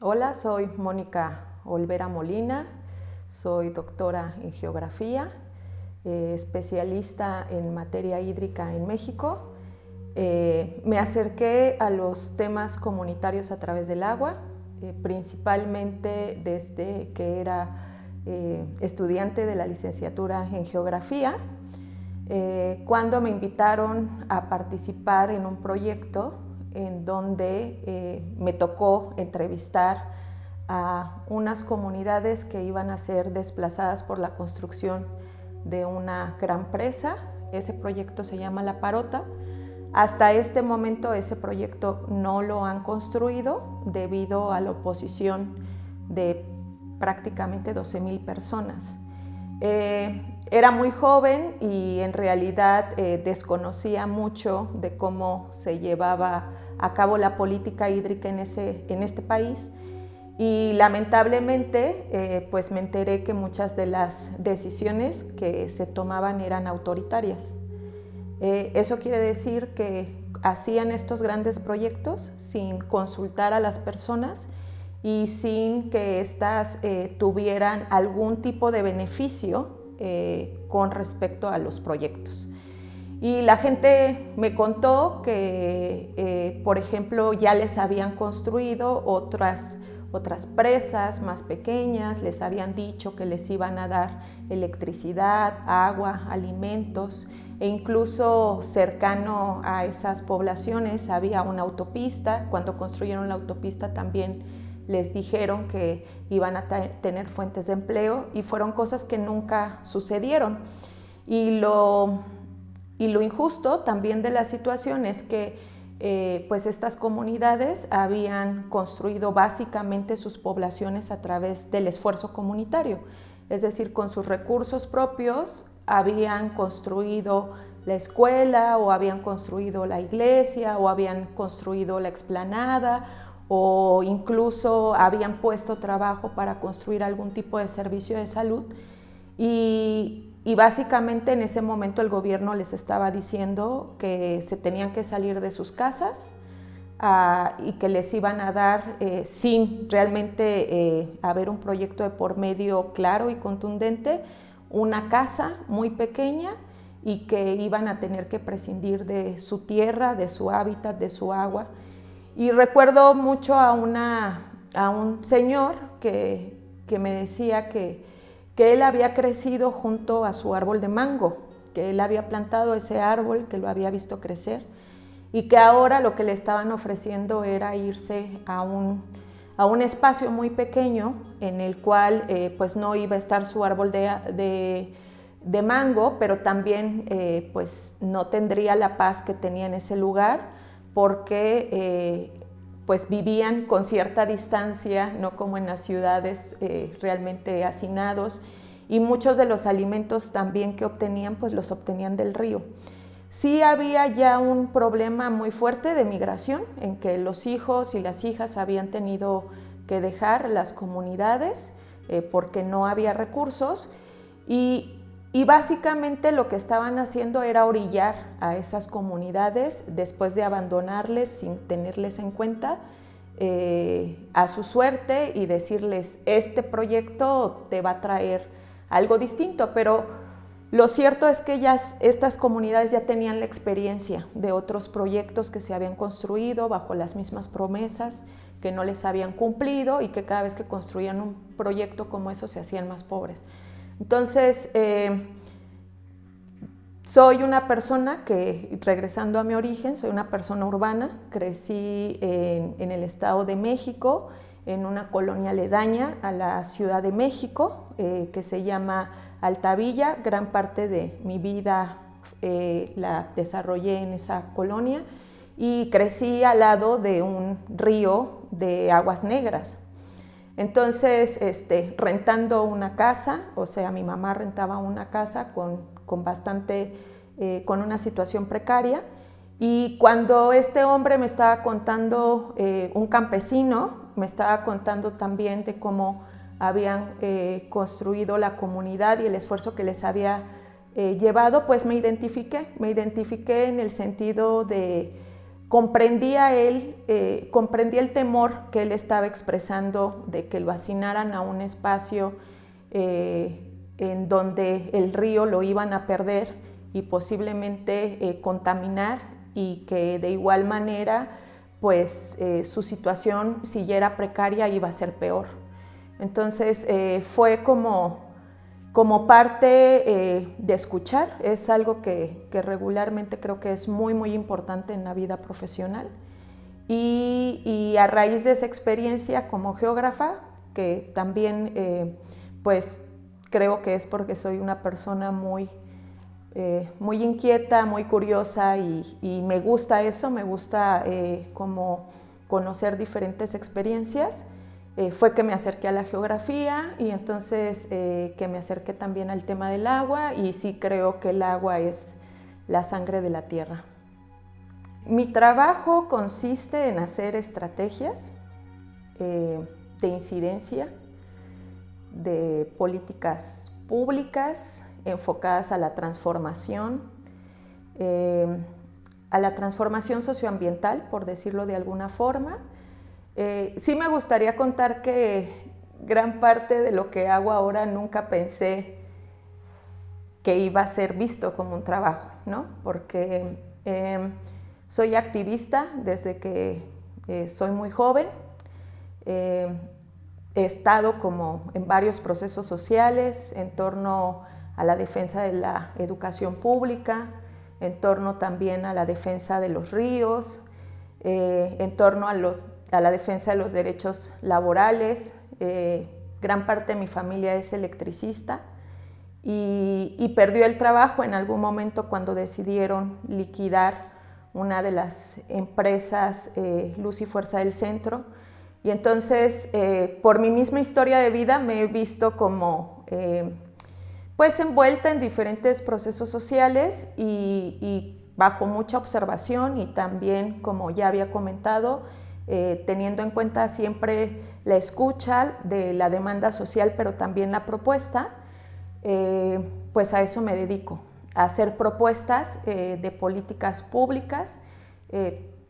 Hola, soy Mónica Olvera Molina, soy doctora en geografía, especialista en materia hídrica en México. Me acerqué a los temas comunitarios a través del agua, principalmente desde que era estudiante de la licenciatura en geografía, cuando me invitaron a participar en un proyecto en donde me tocó entrevistar a unas comunidades que iban a ser desplazadas por la construcción de una gran presa. Ese proyecto se llama La Parota. Hasta este momento ese proyecto no lo han construido debido a la oposición de prácticamente 12,000 personas. Era muy joven y en realidad desconocía mucho de cómo se llevaba a cabo la política hídrica en este país, y lamentablemente pues me enteré que muchas de las decisiones que se tomaban eran autoritarias. Eso quiere decir que hacían estos grandes proyectos sin consultar a las personas y sin que éstas tuvieran algún tipo de beneficio con respecto a los proyectos. Y la gente me contó que, por ejemplo, ya les habían construido otras presas más pequeñas, les habían dicho que les iban a dar electricidad, agua, alimentos, e incluso cercano a esas poblaciones había una autopista. Cuando construyeron la autopista también les dijeron que iban a tener fuentes de empleo, y fueron cosas que nunca sucedieron. Y lo injusto también de la situación es que pues estas comunidades habían construido básicamente sus poblaciones a través del esfuerzo comunitario, es decir, con sus recursos propios habían construido la escuela, o habían construido la iglesia, o habían construido la explanada, o incluso habían puesto trabajo para construir algún tipo de servicio de salud. Y básicamente en ese momento el gobierno les estaba diciendo que se tenían que salir de sus casas y que les iban a dar, sin realmente haber un proyecto de por medio claro y contundente, una casa muy pequeña, y que iban a tener que prescindir de su tierra, de su hábitat, de su agua. Y recuerdo mucho a un señor que me decía que él había crecido junto a su árbol de mango, que él había plantado ese árbol, que lo había visto crecer, y que ahora lo que le estaban ofreciendo era irse a un espacio muy pequeño en el cual pues no iba a estar su árbol de mango, pero también pues no tendría la paz que tenía en ese lugar, porque pues vivían con cierta distancia, no como en las ciudades realmente hacinados, y muchos de los alimentos también que obtenían pues los obtenían del río. Sí había ya un problema muy fuerte de migración, en que los hijos y las hijas habían tenido que dejar las comunidades porque no había recursos, y básicamente lo que estaban haciendo era orillar a esas comunidades después de abandonarles sin tenerles en cuenta, a su suerte, y decirles: este proyecto te va a traer algo distinto. Pero lo cierto es que estas comunidades ya tenían la experiencia de otros proyectos que se habían construido bajo las mismas promesas, que no les habían cumplido, y que cada vez que construían un proyecto como eso se hacían más pobres. Entonces, soy una persona que, regresando a mi origen, soy una persona urbana. Crecí en el Estado de México, en una colonia aledaña a la Ciudad de México, que se llama Altavilla. Gran parte de mi vida la desarrollé en esa colonia, y crecí al lado de un río de aguas negras. Entonces, rentando una casa, o sea, mi mamá rentaba una casa con una situación precaria, y cuando este hombre me estaba contando, un campesino, me estaba contando también de cómo habían construido la comunidad y el esfuerzo que les había llevado, pues me identifiqué en el sentido de comprendía el temor que él estaba expresando de que lo hacinaran a un espacio en donde el río lo iban a perder y posiblemente contaminar, y que de igual manera pues su situación, si ya era precaria, iba a ser peor. Entonces fue como parte de escuchar. Es algo que regularmente creo que es muy, muy importante en la vida profesional. Y a raíz de esa experiencia como geógrafa, que también pues creo que es porque soy una persona muy inquieta, muy curiosa, y me gusta eso, me gusta como conocer diferentes experiencias. Fue que me acerqué a la geografía, y entonces que me acerqué también al tema del agua, y sí creo que el agua es la sangre de la tierra. Mi trabajo consiste en hacer estrategias de incidencia, de políticas públicas enfocadas a la transformación socioambiental, por decirlo de alguna forma. Sí me gustaría contar que gran parte de lo que hago ahora nunca pensé que iba a ser visto como un trabajo, ¿no? Porque soy activista desde que soy muy joven. He estado como en varios procesos sociales en torno a la defensa de la educación pública, en torno también a la defensa de los ríos, en torno a la defensa de los derechos laborales. Gran parte de mi familia es electricista y perdió el trabajo en algún momento cuando decidieron liquidar una de las empresas, Luz y Fuerza del Centro. Y entonces, por mi misma historia de vida, me he visto como pues envuelta en diferentes procesos sociales y bajo mucha observación, y también, como ya había comentado, teniendo en cuenta siempre la escucha de la demanda social, pero también la propuesta. Pues a eso me dedico, a hacer propuestas de políticas públicas.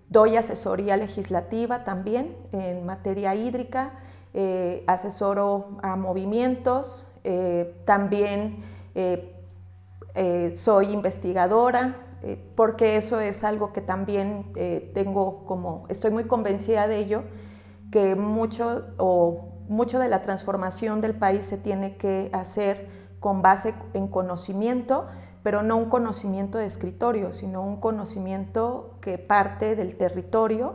Doy asesoría legislativa también en materia hídrica, asesoro a movimientos, también soy investigadora, porque eso es algo que también estoy muy convencida de ello, que mucho de la transformación del país se tiene que hacer con base en conocimiento, pero no un conocimiento de escritorio, sino un conocimiento que parte del territorio,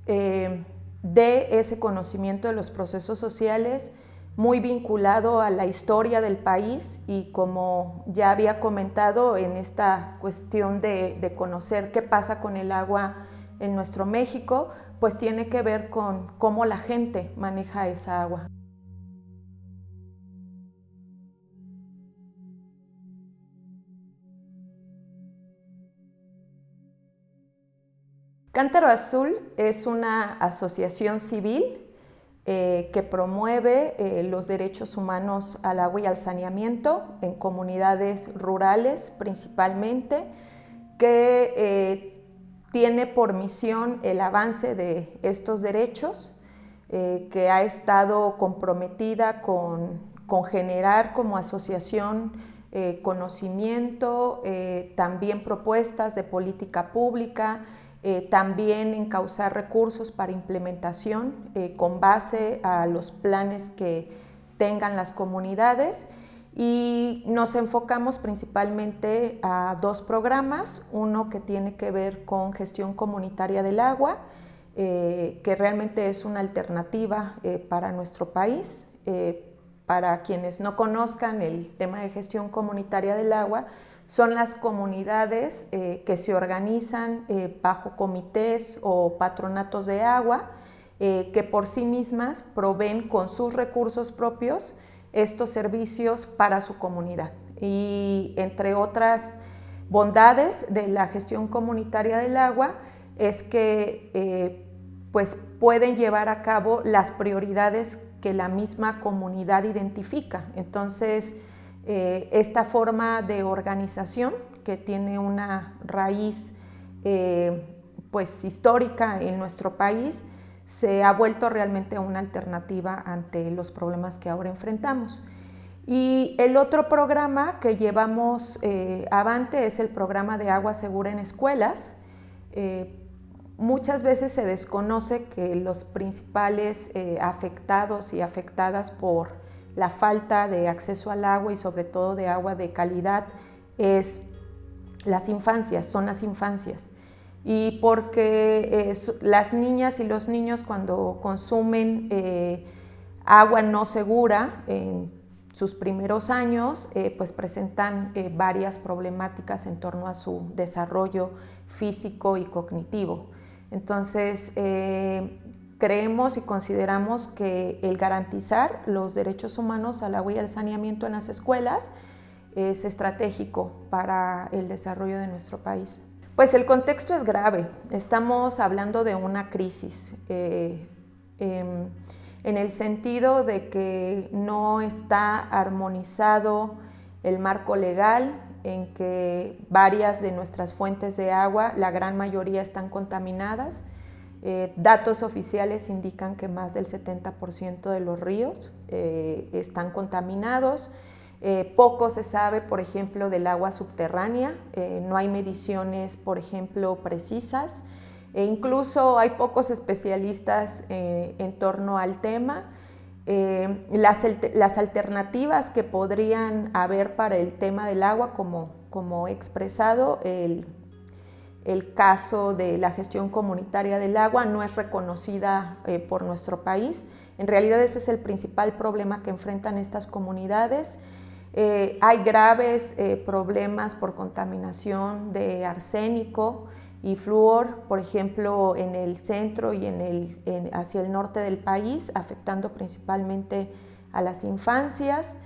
de ese conocimiento de los procesos sociales, muy vinculado a la historia del país, y como ya había comentado, en esta cuestión de conocer qué pasa con el agua en nuestro México, pues tiene que ver con cómo la gente maneja esa agua. Cántaro Azul es una asociación civil que promueve los derechos humanos al agua y al saneamiento en comunidades rurales principalmente, que tiene por misión el avance de estos derechos, que ha estado comprometida con generar como asociación conocimiento, también propuestas de política pública, también encauzar recursos para implementación con base a los planes que tengan las comunidades, y nos enfocamos principalmente a dos programas, uno que tiene que ver con gestión comunitaria del agua, que realmente es una alternativa para nuestro país. Para quienes no conozcan el tema de gestión comunitaria del agua, son las comunidades que se organizan bajo comités o patronatos de agua, que por sí mismas proveen con sus recursos propios estos servicios para su comunidad. Y entre otras bondades de la gestión comunitaria del agua es que pues pueden llevar a cabo las prioridades que la misma comunidad identifica. Entonces, esta forma de organización, que tiene una raíz pues, histórica en nuestro país, se ha vuelto realmente una alternativa ante los problemas que ahora enfrentamos. Y el otro programa que llevamos avante es el programa de agua segura en escuelas. Muchas veces se desconoce que los principales afectados y afectadas por la falta de acceso al agua y sobre todo de agua de calidad es las infancias, son las infancias. Y porque las niñas y los niños cuando consumen agua no segura en sus primeros años, pues presentan varias problemáticas en torno a su desarrollo físico y cognitivo. Entonces, creemos y consideramos que el garantizar los derechos humanos al agua y al saneamiento en las escuelas es estratégico para el desarrollo de nuestro país. Pues el contexto es grave, estamos hablando de una crisis, en el sentido de que no está armonizado el marco legal, en que varias de nuestras fuentes de agua, la gran mayoría están contaminadas. Datos oficiales indican que más del 70% de los ríos están contaminados. Poco se sabe, por ejemplo, del agua subterránea, no hay mediciones, por ejemplo, precisas, e incluso hay pocos especialistas en torno al tema. Las alternativas que podrían haber para el tema del agua, como he expresado, el caso de la gestión comunitaria del agua no es reconocida por nuestro país. En realidad ese es el principal problema que enfrentan estas comunidades. Hay graves problemas por contaminación de arsénico y flúor, por ejemplo, en el centro y hacia el norte del país, afectando principalmente a las infancias.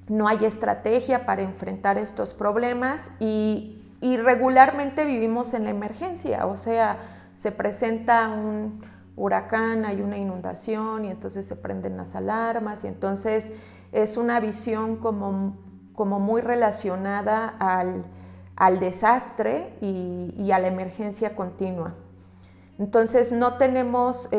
No hay estrategia para enfrentar estos problemas y regularmente vivimos en la emergencia, o sea, se presenta un huracán, hay una inundación y entonces se prenden las alarmas y entonces es una visión como muy relacionada al desastre y a la emergencia continua. Entonces no tenemos,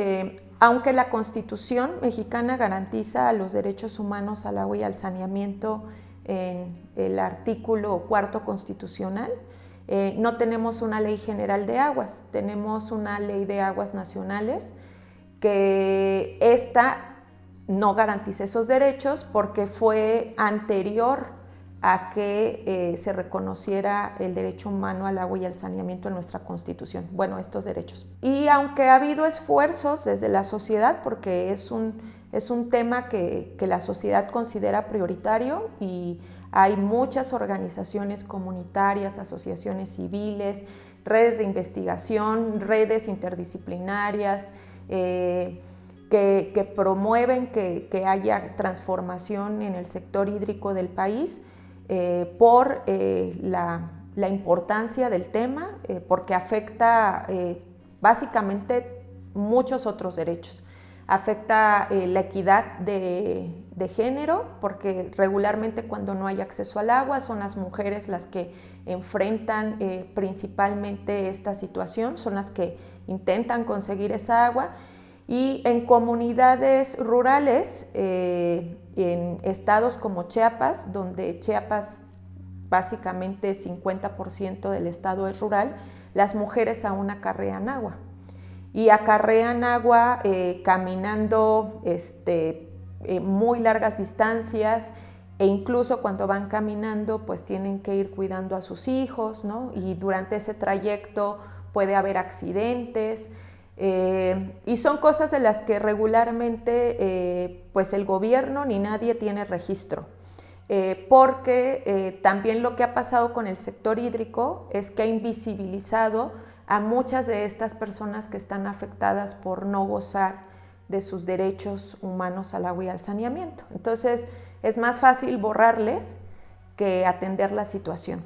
aunque la Constitución mexicana garantiza los derechos humanos al agua y al saneamiento en el artículo 4 constitucional, no tenemos una ley general de aguas, tenemos una ley de aguas nacionales que esta no garantiza esos derechos porque fue anterior a que se reconociera el derecho humano al agua y al saneamiento en nuestra Constitución, bueno, estos derechos. Y aunque ha habido esfuerzos desde la sociedad, porque es un tema que la sociedad considera prioritario y hay muchas organizaciones comunitarias, asociaciones civiles, redes de investigación, redes interdisciplinarias, que promueven que haya transformación en el sector hídrico del país por la importancia del tema, porque afecta básicamente muchos otros derechos. Afecta la equidad de género, porque regularmente cuando no hay acceso al agua son las mujeres las que enfrentan principalmente esta situación, son las que intentan conseguir esa agua. Y en comunidades rurales, en estados como Chiapas, donde Chiapas básicamente 50% del estado es rural, las mujeres aún acarrean agua. Y acarrean agua caminando muy largas distancias e incluso cuando van caminando pues tienen que ir cuidando a sus hijos, ¿no? Y durante ese trayecto puede haber accidentes. Y son cosas de las que regularmente pues el gobierno ni nadie tiene registro, porque también lo que ha pasado con el sector hídrico es que ha invisibilizado a muchas de estas personas que están afectadas por no gozar de sus derechos humanos al agua y al saneamiento. Entonces es más fácil borrarles que atender la situación.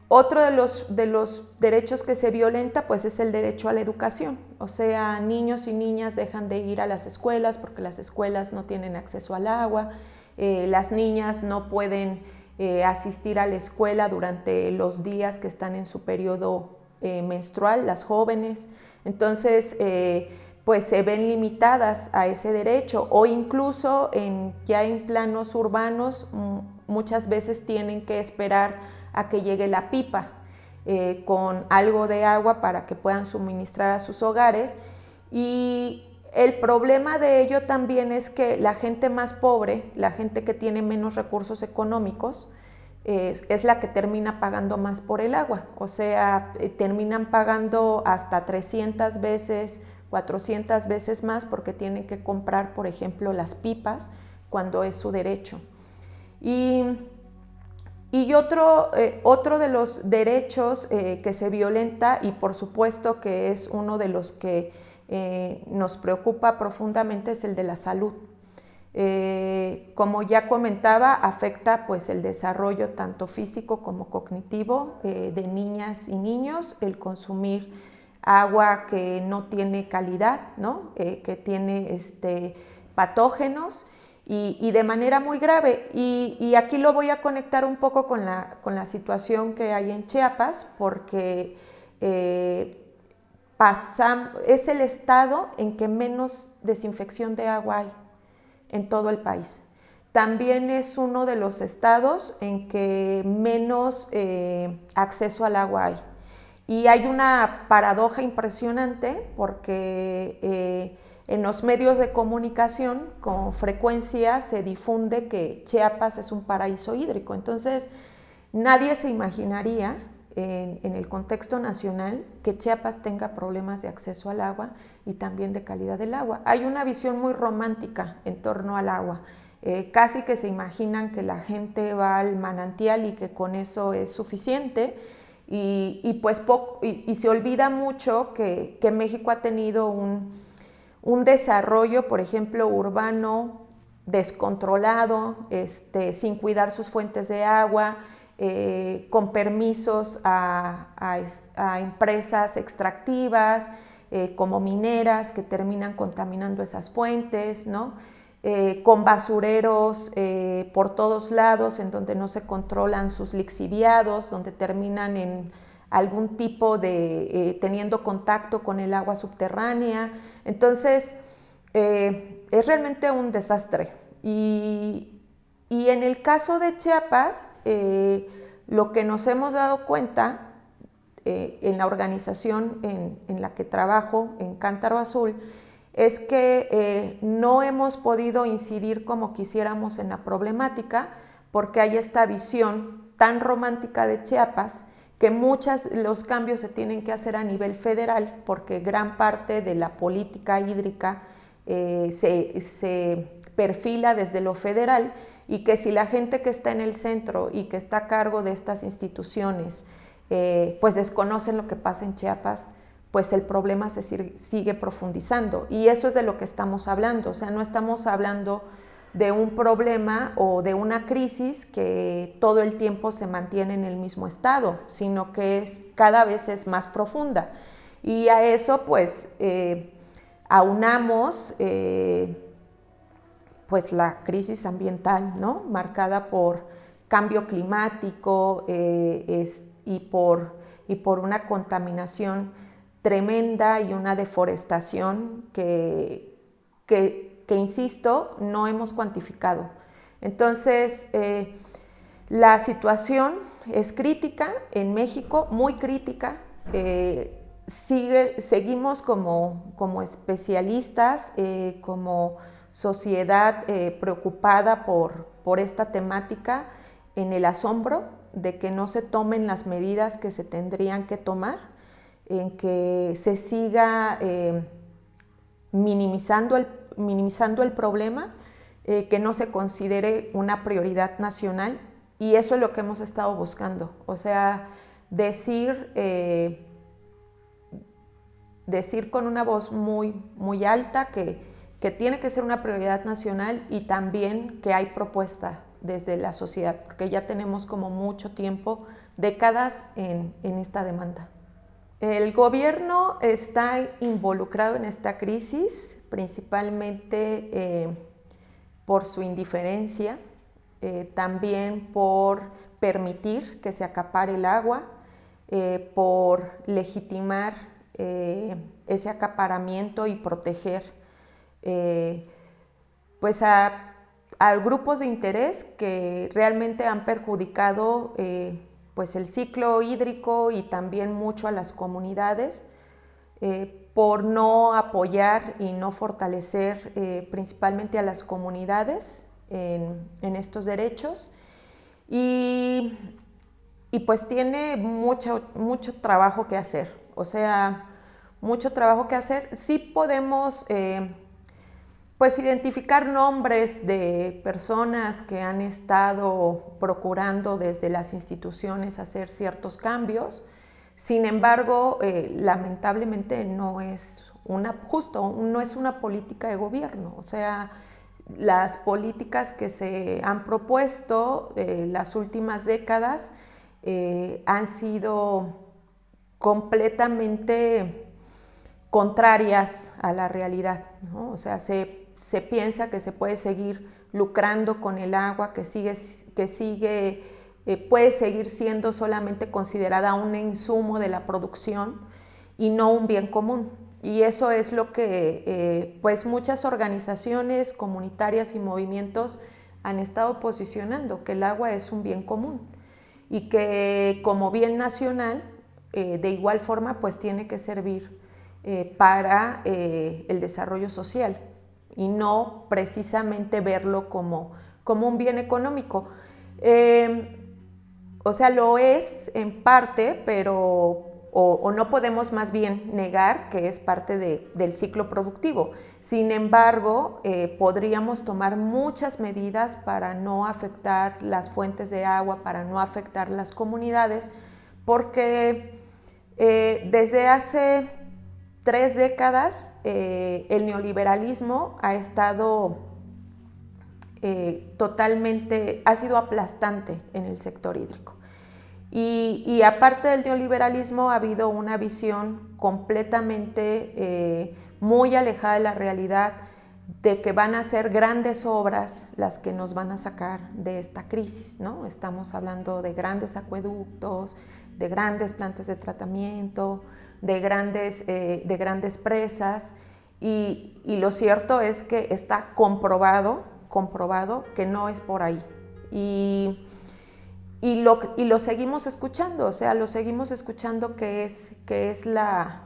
Otro de los derechos que se violenta pues es el derecho a la educación, o sea, niños y niñas dejan de ir a las escuelas porque las escuelas no tienen acceso al agua, las niñas no pueden asistir a la escuela durante los días que están en su periodo menstrual, las jóvenes. Entonces, pues se ven limitadas a ese derecho, o incluso ya en planos urbanos muchas veces tienen que esperar a que llegue la pipa con algo de agua para que puedan suministrar a sus hogares. Y el problema de ello también es que la gente más pobre, la gente que tiene menos recursos económicos, es la que termina pagando más por el agua. O sea, terminan pagando hasta 300 veces, 400 veces más porque tienen que comprar, por ejemplo, las pipas cuando es su derecho. Y otro de los derechos que se violenta, y por supuesto que es uno de los que nos preocupa profundamente, es el de la salud. Como ya comentaba, afecta pues el desarrollo tanto físico como cognitivo de niñas y niños, el consumir agua que no tiene calidad, ¿no? Que tiene patógenos y de manera muy grave. Y aquí lo voy a conectar un poco con la situación que hay en Chiapas, porque es el estado en que menos desinfección de agua hay en todo el país. También es uno de los estados en que menos acceso al agua hay. Y hay una paradoja impresionante porque en los medios de comunicación con frecuencia se difunde que Chiapas es un paraíso hídrico. Entonces, nadie se imaginaría en el contexto nacional que Chiapas tenga problemas de acceso al agua y también de calidad del agua. Hay una visión muy romántica en torno al agua. Casi que se imaginan que la gente va al manantial y que con eso es suficiente, y se olvida mucho que México ha tenido un desarrollo, por ejemplo, urbano descontrolado, sin cuidar sus fuentes de agua, con permisos a empresas extractivas como mineras que terminan contaminando esas fuentes, ¿no? Con basureros por todos lados en donde no se controlan sus lixiviados, donde terminan en algún tipo de teniendo contacto con el agua subterránea. Entonces, es realmente un desastre. Y en el caso de Chiapas, lo que nos hemos dado cuenta en la organización en la que trabajo, en Cántaro Azul, es que no hemos podido incidir como quisiéramos en la problemática, porque hay esta visión tan romántica de Chiapas que los cambios se tienen que hacer a nivel federal, porque gran parte de la política hídrica se perfila desde lo federal, y que si la gente que está en el centro y que está a cargo de estas instituciones pues desconocen lo que pasa en Chiapas, pues el problema se sigue profundizando. Y eso es de lo que estamos hablando. O sea, no estamos hablando de un problema o de una crisis que todo el tiempo se mantiene en el mismo estado, sino que cada vez es más profunda. Y a eso pues aunamos pues la crisis ambiental, ¿no? Marcada por cambio climático y por una contaminación tremenda y una deforestación que insisto, no hemos cuantificado. Entonces, la situación es crítica en México, muy crítica. Seguimos como especialistas, como sociedad preocupada por esta temática, en el asombro de que no se tomen las medidas que se tendrían que tomar, en que se siga minimizando el problema, que no se considere una prioridad nacional, y eso es lo que hemos estado buscando. O sea, decir con una voz muy alta que tiene que ser una prioridad nacional, y también que hay propuesta desde la sociedad, porque ya tenemos como mucho tiempo, décadas en esta demanda. El gobierno está involucrado en esta crisis principalmente por su indiferencia, también por permitir que se acapare el agua, por legitimar ese acaparamiento y proteger pues a grupos de interés que realmente han perjudicado pues el ciclo hídrico y también mucho a las comunidades por no apoyar y no fortalecer principalmente a las comunidades en estos derechos y pues tiene mucho trabajo que hacer, o sea, mucho trabajo que hacer. Sí podemos pues identificar nombres de personas que han estado procurando desde las instituciones hacer ciertos cambios. Sin embargo, lamentablemente no es una política de gobierno. O sea, las políticas que se han propuesto las últimas décadas han sido completamente contrarias a la realidad, ¿no? O sea, se piensa que se puede seguir lucrando con el agua, puede seguir siendo solamente considerada un insumo de la producción y no un bien común. Y eso es lo que pues muchas organizaciones comunitarias y movimientos han estado posicionando, que el agua es un bien común y que como bien nacional de igual forma pues tiene que servir para el desarrollo social y no precisamente verlo como un bien económico. O sea, lo es en parte, pero o no podemos más bien negar que es parte del ciclo productivo. Sin embargo, podríamos tomar muchas medidas para no afectar las fuentes de agua, para no afectar las comunidades, porque desde hace 3 décadas el neoliberalismo ha estado ha sido aplastante en el sector hídrico. Y aparte del neoliberalismo ha habido una visión completamente muy alejada de la realidad de que van a ser grandes obras las que nos van a sacar de esta crisis, ¿no? Estamos hablando de grandes acueductos, de grandes plantas de tratamiento, de grandes presas y lo cierto es que está comprobado que no es por ahí. Y lo seguimos escuchando, o sea, lo seguimos escuchando que es la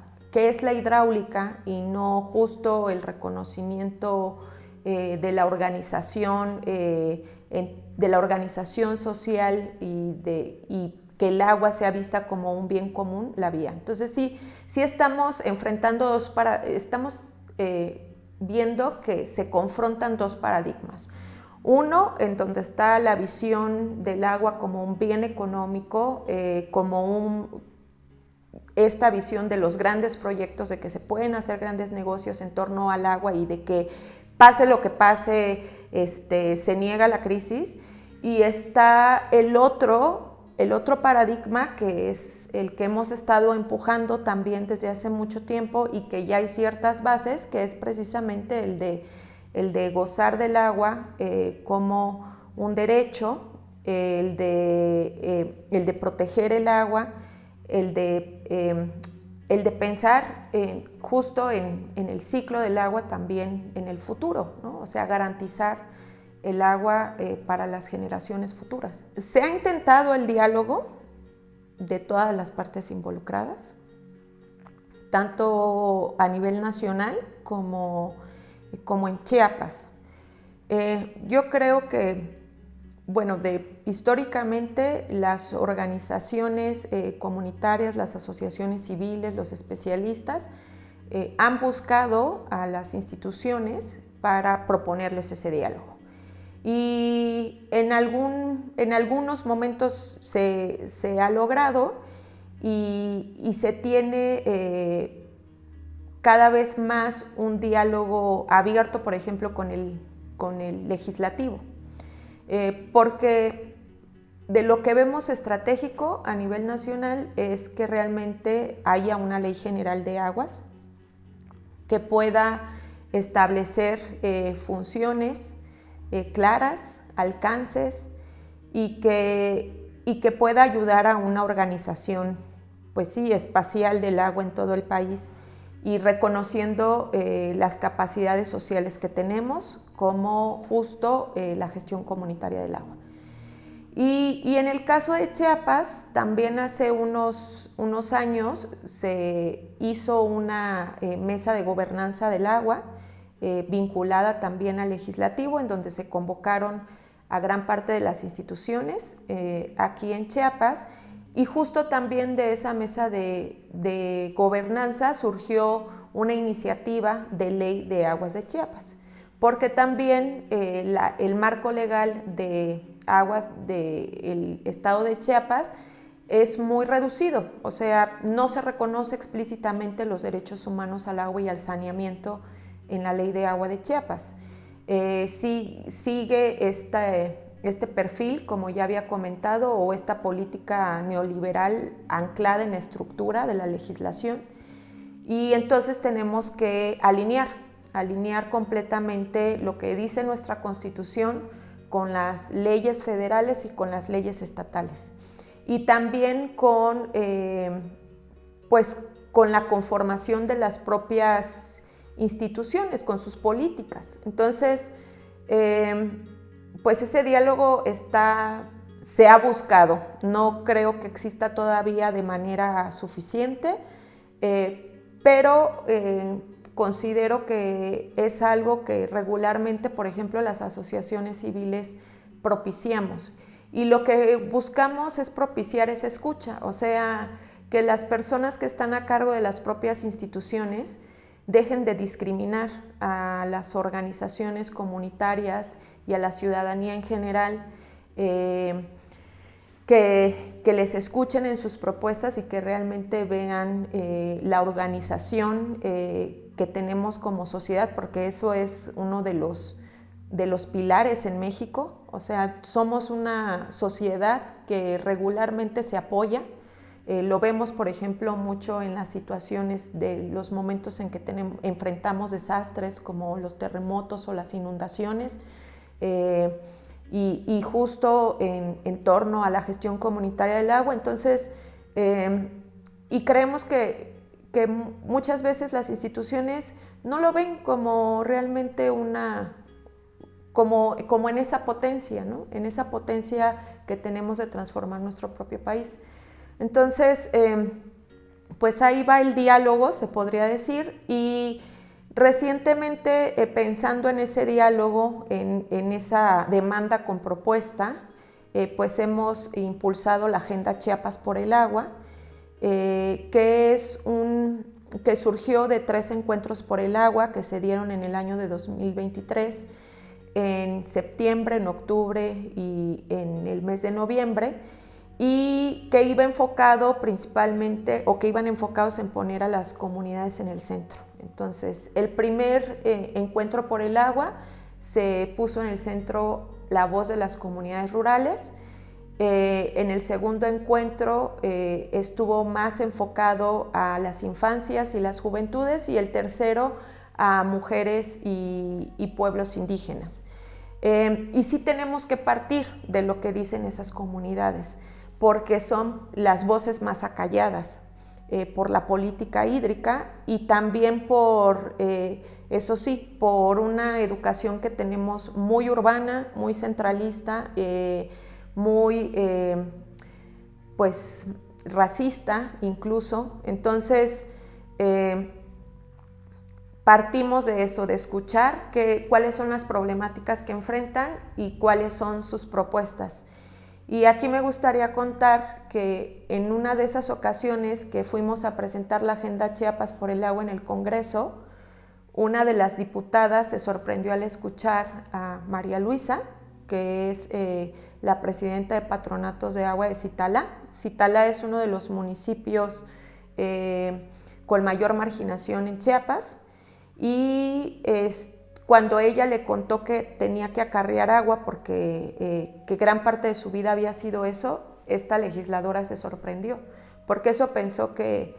hidráulica y no justo el reconocimiento de la organización social y que el agua sea vista como un bien común, la vía. Entonces sí estamos enfrentando estamos viendo que se confrontan dos paradigmas. Uno, en donde está la visión del agua como un bien económico, esta visión de los grandes proyectos, de que se pueden hacer grandes negocios en torno al agua y de que pase lo que pase, se niega la crisis. Y está el otro paradigma, que es el que hemos estado empujando también desde hace mucho tiempo y que ya hay ciertas bases, que es precisamente el de gozar del agua como un derecho, el de proteger el agua, el de pensar justo en el ciclo del agua también en el futuro, ¿no? O sea, garantizar el agua para las generaciones futuras. Se ha intentado el diálogo de todas las partes involucradas, tanto a nivel nacional como en Chiapas. Yo creo que, bueno, históricamente las organizaciones comunitarias, las asociaciones civiles, los especialistas han buscado a las instituciones para proponerles ese diálogo. Y en algunos momentos se ha logrado y se tiene cada vez más un diálogo abierto, por ejemplo, con el legislativo, porque de lo que vemos estratégico a nivel nacional es que realmente haya una ley general de aguas que pueda establecer funciones claras, alcances y que pueda ayudar a una organización pues sí, espacial del agua en todo el país y reconociendo las capacidades sociales que tenemos, como justo la gestión comunitaria del agua. Y en el caso de Chiapas, también hace unos años se hizo una mesa de gobernanza del agua, vinculada también al legislativo, en donde se convocaron a gran parte de las instituciones aquí en Chiapas, y justo también de esa mesa de gobernanza surgió una iniciativa de ley de aguas de Chiapas, porque también el marco legal de aguas del estado de Chiapas es muy reducido, o sea, no se reconoce explícitamente los derechos humanos al agua y al saneamiento en la ley de agua de Chiapas. Sí, sigue este perfil, como ya había comentado, o esta política neoliberal anclada en la estructura de la legislación, y entonces tenemos que alinear completamente lo que dice nuestra Constitución con las leyes federales y con las leyes estatales, y también con la conformación de las propias instituciones, con sus políticas. Entonces, pues ese diálogo se ha buscado, no creo que exista todavía de manera suficiente, pero considero que es algo que regularmente, por ejemplo, las asociaciones civiles propiciamos. Y lo que buscamos es propiciar esa escucha, o sea, que las personas que están a cargo de las propias instituciones dejen de discriminar a las organizaciones comunitarias y a la ciudadanía en general, que les escuchen en sus propuestas y que realmente vean la organización que tenemos como sociedad, porque eso es uno de los pilares en México. O sea, somos una sociedad que regularmente se apoya. Lo vemos, por ejemplo, mucho en las situaciones de los momentos en que enfrentamos desastres como los terremotos o las inundaciones, y justo en torno a la gestión comunitaria del agua. Entonces, y creemos que muchas veces las instituciones no lo ven como realmente como en esa potencia, ¿no? En esa potencia que tenemos de transformar nuestro propio país. Entonces, pues ahí va el diálogo, se podría decir, y recientemente, pensando en ese diálogo, en esa demanda con propuesta, pues hemos impulsado la Agenda Chiapas por el Agua, que surgió de 3 encuentros por el agua que se dieron en el año de 2023, en septiembre, en octubre y en el mes de noviembre, y que iba enfocado principalmente, o que iban enfocados en poner a las comunidades en el centro. Entonces, el primer encuentro por el agua se puso en el centro la voz de las comunidades rurales. En el segundo encuentro estuvo más enfocado a las infancias y las juventudes, y el tercero a mujeres y pueblos indígenas. Y sí tenemos que partir de lo que dicen esas comunidades, porque son las voces más acalladas por la política hídrica, y también por, eso sí, por una educación que tenemos muy urbana, muy centralista, muy pues racista incluso. Entonces, partimos de eso, de escuchar cuáles son las problemáticas que enfrentan y cuáles son sus propuestas. Y aquí me gustaría contar que en una de esas ocasiones que fuimos a presentar la Agenda Chiapas por el Agua en el Congreso, una de las diputadas se sorprendió al escuchar a María Luisa, que es la presidenta de Patronatos de Agua de Citala. Citala es uno de los municipios con mayor marginación en Chiapas, y cuando ella le contó que tenía que acarrear agua porque que gran parte de su vida había sido eso, esta legisladora se sorprendió, porque eso pensó que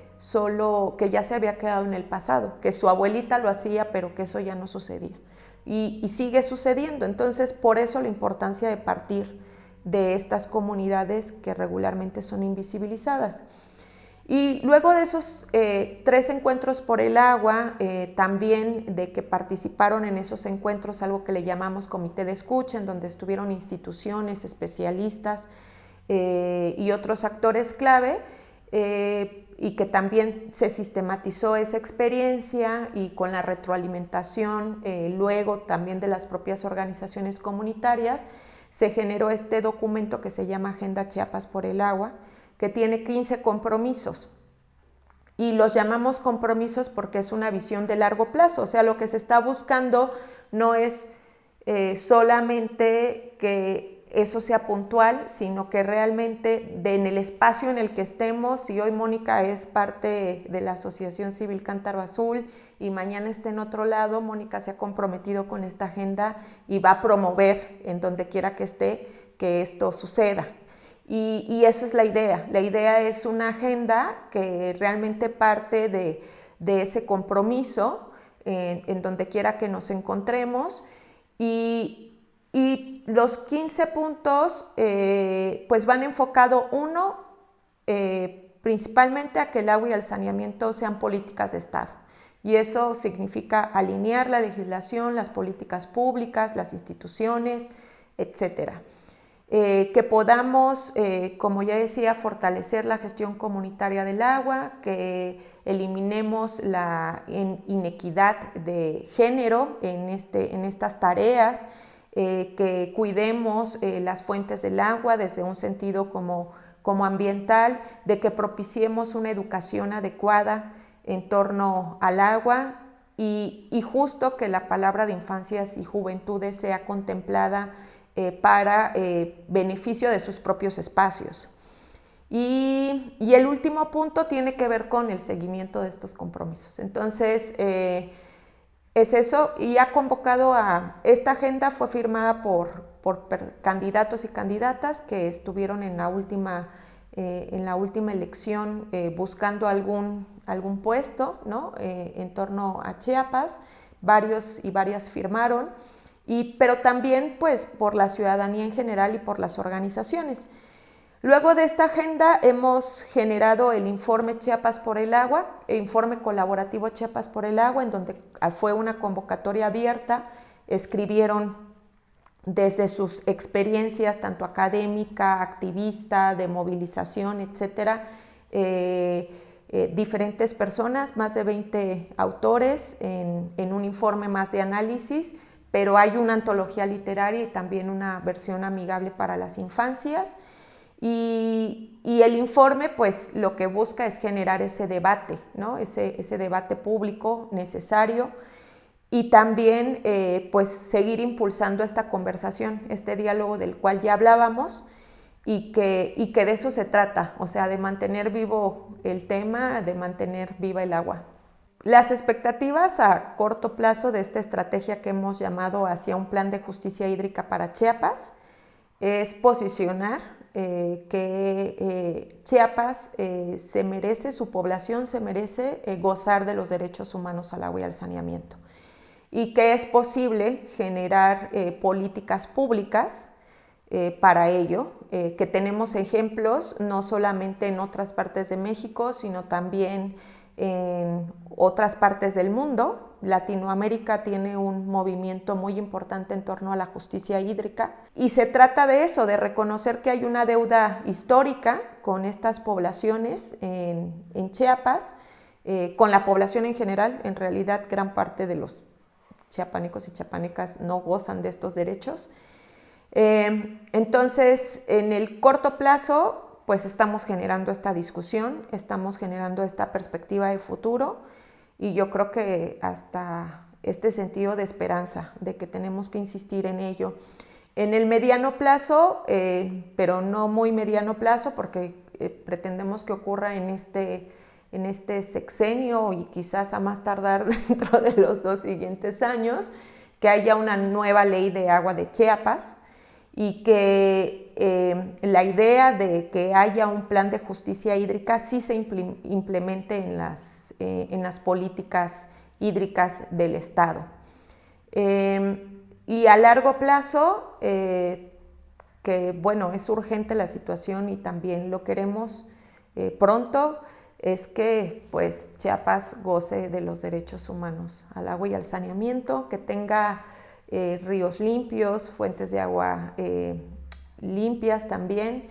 ya se había quedado en el pasado, que su abuelita lo hacía, pero que eso ya no sucedía. Y sigue sucediendo. Entonces, por eso la importancia de partir de estas comunidades que regularmente son invisibilizadas. Y luego de esos 3 encuentros por el agua, también de que participaron en esos encuentros algo que le llamamos comité de escucha, en donde estuvieron instituciones, especialistas y otros actores clave, y que también se sistematizó esa experiencia y con la retroalimentación luego también de las propias organizaciones comunitarias, se generó este documento que se llama Agenda Chiapas por el Agua, que tiene 15 compromisos. Y los llamamos compromisos porque es una visión de largo plazo, o sea, lo que se está buscando no es solamente que eso sea puntual, sino que realmente en el espacio en el que estemos, si hoy Mónica es parte de la Asociación Civil Cántaro Azul y mañana está en otro lado, Mónica se ha comprometido con esta agenda y va a promover en donde quiera que esté que esto suceda. Y eso es la idea. La idea es una agenda que realmente parte de ese compromiso en donde quiera que nos encontremos y los 15 puntos pues van enfocado principalmente a que el agua y el saneamiento sean políticas de Estado. Y eso significa alinear la legislación, las políticas públicas, las instituciones, etcétera. Que podamos, como ya decía, fortalecer la gestión comunitaria del agua, que eliminemos la inequidad de género en estas tareas, que cuidemos las fuentes del agua desde un sentido como ambiental, de que propiciemos una educación adecuada en torno al agua y justo que la palabra de infancias y juventudes sea contemplada para beneficio de sus propios espacios. Y el último punto tiene que ver con el seguimiento de estos compromisos. Entonces, es eso, y ha convocado a... Esta agenda fue firmada por candidatos y candidatas que estuvieron en la última elección buscando algún puesto, ¿no? En torno a Chiapas. Varios y varias firmaron. Pero también pues por la ciudadanía en general y por las organizaciones. Luego de esta agenda hemos generado el informe Chiapas por el Agua, el informe colaborativo Chiapas por el Agua, en donde fue una convocatoria abierta, escribieron desde sus experiencias tanto académica, activista, de movilización, etcétera, diferentes personas, más de 20 autores en un informe más de análisis, pero hay una antología literaria y también una versión amigable para las infancias. Y el informe, pues, lo que busca es generar ese debate, ¿no? Ese debate público necesario y también, pues, seguir impulsando esta conversación, este diálogo del cual ya hablábamos y que de eso se trata, o sea, de mantener vivo el tema, de mantener viva el agua. Las expectativas a corto plazo de esta estrategia que hemos llamado hacia un plan de justicia hídrica para Chiapas es posicionar que Chiapas se merece, su población se merece gozar de los derechos humanos al agua y al saneamiento y que es posible generar políticas públicas para ello, que tenemos ejemplos no solamente en otras partes de México, sino también en otras partes del mundo. Latinoamérica tiene un movimiento muy importante en torno a la justicia hídrica y se trata de eso, de reconocer que hay una deuda histórica con estas poblaciones en Chiapas, con la población en general. En realidad, gran parte de los chiapanecos y chiapanecas no gozan de estos derechos. Entonces, en el corto plazo, pues estamos generando esta discusión, estamos generando esta perspectiva de futuro y yo creo que hasta este sentido de esperanza, de que tenemos que insistir en ello. En el mediano plazo, pero no muy mediano plazo, porque pretendemos que ocurra en este sexenio y quizás a más tardar dentro de los 2 siguientes años, que haya una nueva ley de agua de Chiapas, y que la idea de que haya un plan de justicia hídrica sí se implemente en las políticas hídricas del Estado. Y a largo plazo, que bueno, es urgente la situación y también lo queremos pronto, es que pues Chiapas goce de los derechos humanos al agua y al saneamiento, que tenga ríos limpios, fuentes de agua limpias también,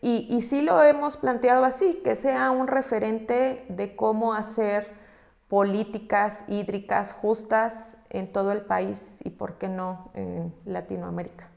y sí lo hemos planteado así, que sea un referente de cómo hacer políticas hídricas justas en todo el país y, por qué no, en Latinoamérica.